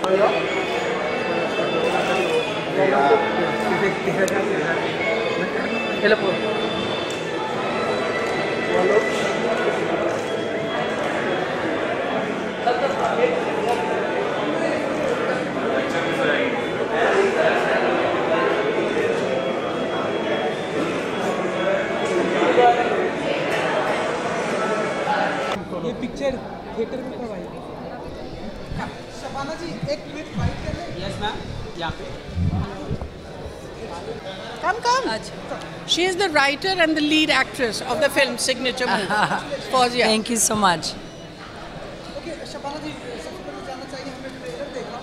ये picture theatre में कब आएगी? शबाना जी एक मिनट फाइट कर रहे हैं। यस मैम, यहाँ पे Come. She is the writer and the lead actress of the film Signature movie. Fawzia. Thank you so much. Okay Shabana ji, सबसे पहले जानना चाहिए, हमने ट्रेलर देखा,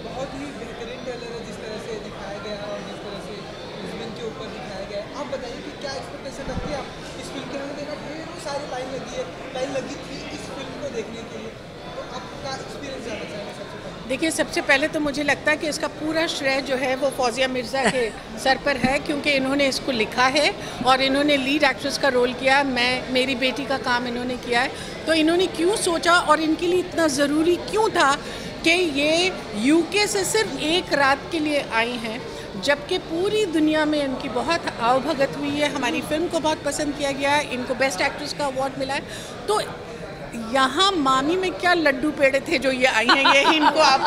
बहुत ही बेहतरीन ट्रेलर है, जिस तरह से दिखाया गया है और जिस तरह से लेस्बियन के ऊपर दिखाया गया है। आप बताइए कि क्या एक्सपेक्टेशन रखती है आप इस फिल्म के? हमने देखा ढेरों सारी लाइन लगी थी इस फिल्म को देखने के लिए, तो आपका एक्सपीरियंस जानना चाहेंगे सबसे पहले। देखिए, सबसे पहले तो मुझे लगता है कि इसका पूरा श्रेय जो है वो फौजिया मिर्ज़ा के सर पर है, क्योंकि इन्होंने इसको लिखा है और इन्होंने लीड एक्ट्रेस का रोल किया। मेरी बेटी का काम इन्होंने किया है, तो इन्होंने क्यों सोचा और इनके लिए इतना ज़रूरी क्यों था कि ये यूके से सिर्फ एक रात के लिए आई हैं, जबकि पूरी दुनिया में इनकी बहुत आवभगत हुई है। हमारी फिल्म को बहुत पसंद किया गया है, इनको बेस्ट एक्ट्रेस का अवार्ड मिला है। तो यहाँ मामी में क्या लड्डू पेड़े थे जो ये आई हैं, ये इनको आप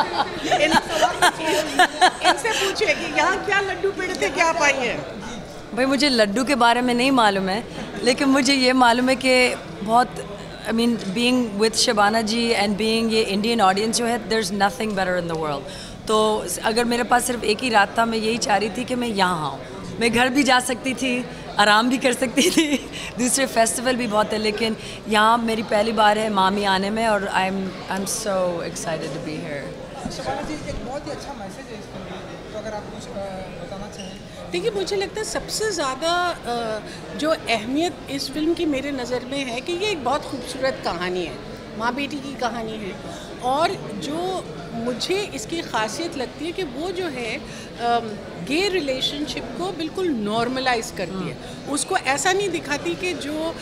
इनसे पूछिए कि यहाँ क्या लड्डू पेड़े थे, क्या आप आई हैं? भाई मुझे लड्डू के बारे में नहीं मालूम है, लेकिन मुझे ये मालूम है कि बहुत being with Shabana ji and being ये इंडियन ऑडियंस जो है, there is nothing better in the world. तो अगर मेरे पास सिर्फ एक ही रात था, मैं यही चाह रही थी कि मैं यहाँ आऊँ। मैं घर भी जा सकती थी, आराम भी कर सकती थी, दूसरे फेस्टिवल भी बहुत है, लेकिन यहाँ मेरी पहली बार है मामी आने में और I am so excited to be here. Shabana ji एक बहुत ही अच्छा मैसेज है इस फिल्म में, तो अगर आप कुछ बताना चाहें। देखिए, मुझे लगता है सबसे ज़्यादा जो अहमियत इस फिल्म की मेरे नज़र में है कि ये एक बहुत खूबसूरत कहानी है, माँ बेटी की कहानी है। और जो मुझे इसकी ख़ासियत लगती है कि वो जो है गे रिलेशनशिप को बिल्कुल नॉर्मलाइज करती है। उसको ऐसा नहीं दिखाती कि जो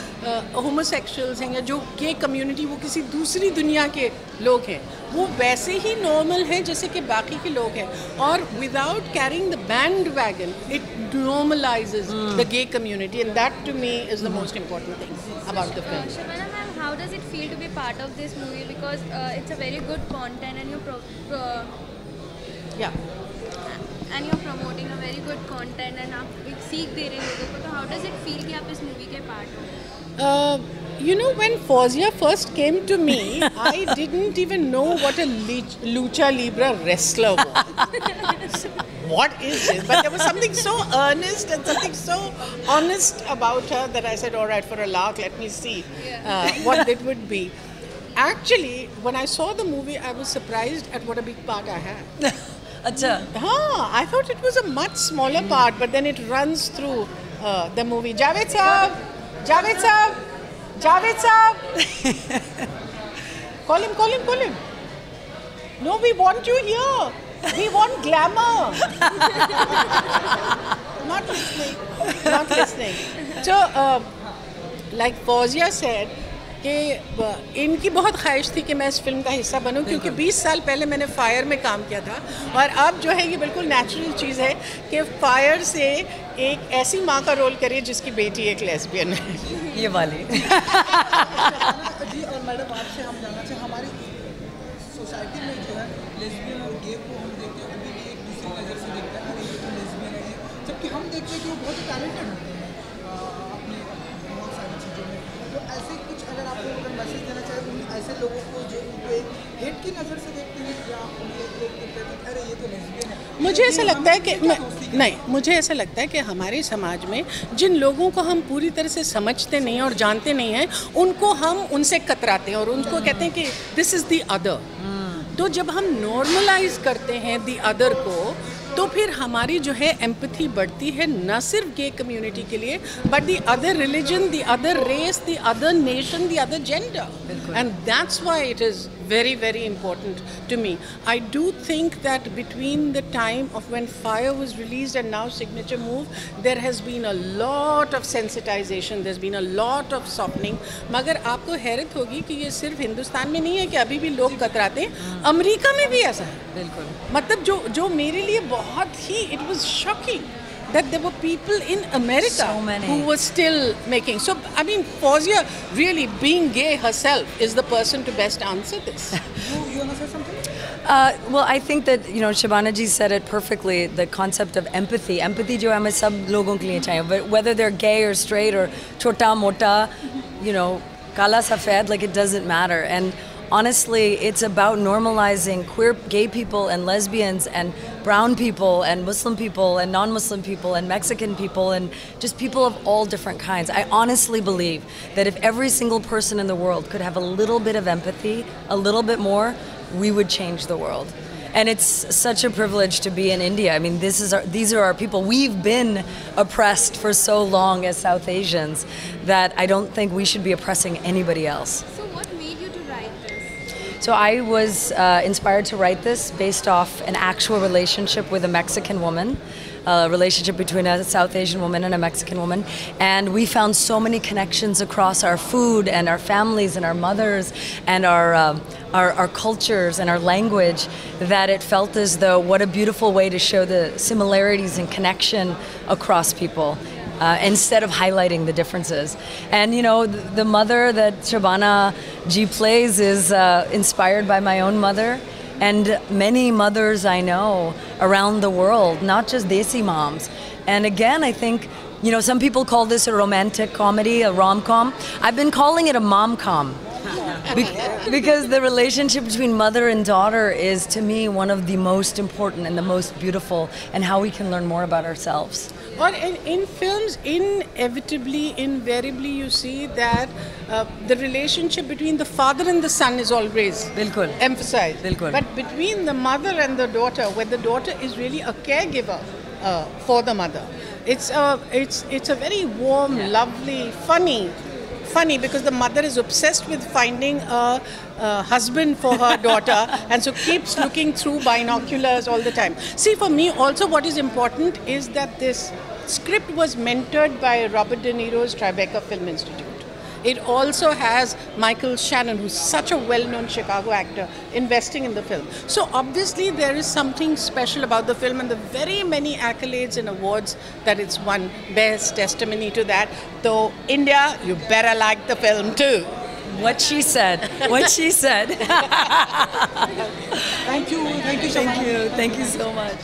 होमोसेक्सुअल्स हैं या जो गे कम्युनिटी वो किसी दूसरी दुनिया के लोग हैं, वो वैसे ही नॉर्मल है जैसे कि बाकी के लोग हैं। और without carrying the bandwagon, it normalizes the gay community, and that to me is the most important thing about the film. How does it feel to be part of this movie, because it's a very good content and you're promoting a very good content and आप एक सीख दे रहे लोगों को, तो how does it feel कि आप इस मूवी के पार्ट हो? You know, when Fawzia first came to me, I didn't even know what a lucha libre wrestler was. What is this? But there was something so earnest and something so honest about her that I said, all right, for a lark, let me see what it would be. Actually, when I saw the movie, I was surprised at what a big part I had. अच्छा, I thought it was a much smaller part, but then it runs through the movie. Javed Saab! Javed Saab! Javed Saab! Call him. No, we want you here. We want glamour. Not listening. So, like Fawzia said, कि इनकी बहुत ख्वाहिश थी कि मैं इस film का हिस्सा बनूं, क्योंकि 20 साल पहले मैंने फायर में काम किया था। और अब जो है ये बिल्कुल नेचुरल चीज़ है कि फायर से एक ऐसी माँ का रोल करिए जिसकी बेटी एक लेस्बियन है। ये वाली जी, और मैडम आपसे हम जानना चाहें, हमारी सोसाइटी में जो है लेस्बियन और गे को हम देखते हैं अभी भी एक दूसरी नज़र से देखते हैं, अरे ये तो लेस्बियन है, जबकि हम देखते हैं कि वो बहुत ही टैलेंटेड होते हैं अपने बहुत सारी चीज़ों में। तो ऐसे कुछ अगर आप लोग अगर मैसेज देना चाहें उन ऐसे लोगों को जो उनको एक हेट की नज़र से देखते हैं, या उनको कहते हैं अरे ये तो लेस्बियन है, मुझे ऐसा लगता है कि मुझे ऐसा लगता है कि हमारे समाज में जिन लोगों को हम पूरी तरह से समझते नहीं और जानते नहीं हैं, उनको हम उनसे कतराते हैं और उनको कहते हैं कि दिस इज़ द अदर। तो जब हम नॉर्मलाइज करते हैं द अदर को, तो फिर हमारी जो है एम्पैथी बढ़ती है, न सिर्फ गे कम्युनिटी के लिए, but the other religion, the other race, the other nation, the other gender, and that's why it is very, very important to me. I do think that between the time of when Fire was released and now Signature Move, there has been a lot of sensitization, there's been a lot of softening. मगर आपको हैरत होगी कि ये सिर्फ हिंदुस्तान में नहीं है कि अभी भी लोग कतराते हैं, अमेरिका में भी ऐसा है. बिल्कुल. मतलब जो मेरे लिए बहुत ही, it was shocking that there were people in America who were still making. So, I mean, Fawzia really being gay herself is the person to best answer this. You want to say something? Well, I think that, you know, Shabana ji said it perfectly, the concept of empathy. Empathy जो हमें सब लोगों के लिए चाहिए, but whether they're gay or straight or छोटा मोटा, you know, काला सफेद, like it doesn't matter. And honestly, it's about normalizing queer gay people and lesbians and brown people and Muslim people and non-Muslim people and Mexican people and just people of all different kinds. I honestly believe that if every single person in the world could have a little bit of empathy, a little bit more, we would change the world. And it's such a privilege to be in India. I mean, these are our people. We've been oppressed for so long as South Asians that I don't think we should be oppressing anybody else. So what made you to write this? So I was inspired to write this based off an actual relationship with a Mexican woman, a relationship between a South Asian woman and a Mexican woman. And we found so many connections across our food and our families and our mothers and our cultures and our language that it felt as though what a beautiful way to show the similarities and connection across people. Instead of highlighting the differences. And you know, the mother that Shabana ji plays is inspired by my own mother and many mothers I know around the world, not just Desi moms. And again, I think, you know, some people call this a romantic comedy, a rom-com. I've been calling it a mom-com. Because the relationship between mother and daughter is, to me, one of the most important and the most beautiful, and how we can learn more about ourselves. Or in films, inevitably, invariably, you see that the relationship between the father and the son is always Bilkul. emphasized. Bilkul. But between the mother and the daughter, where the daughter is really a caregiver for the mother, it's a very warm, lovely, funny because the mother is obsessed with finding a husband for her daughter and so keeps looking through binoculars all the time. See, for me also what is important is that this script was mentored by Robert De Niro's Tribeca Film Institute. It also has Michael Shannon, who's such a well-known Chicago actor, investing in the film. So obviously there is something special about the film, and the very many accolades and awards that it's won bears testimony to that. Though India, you better like the film too. What she said. What she said. Thank you so much. Thank you so much.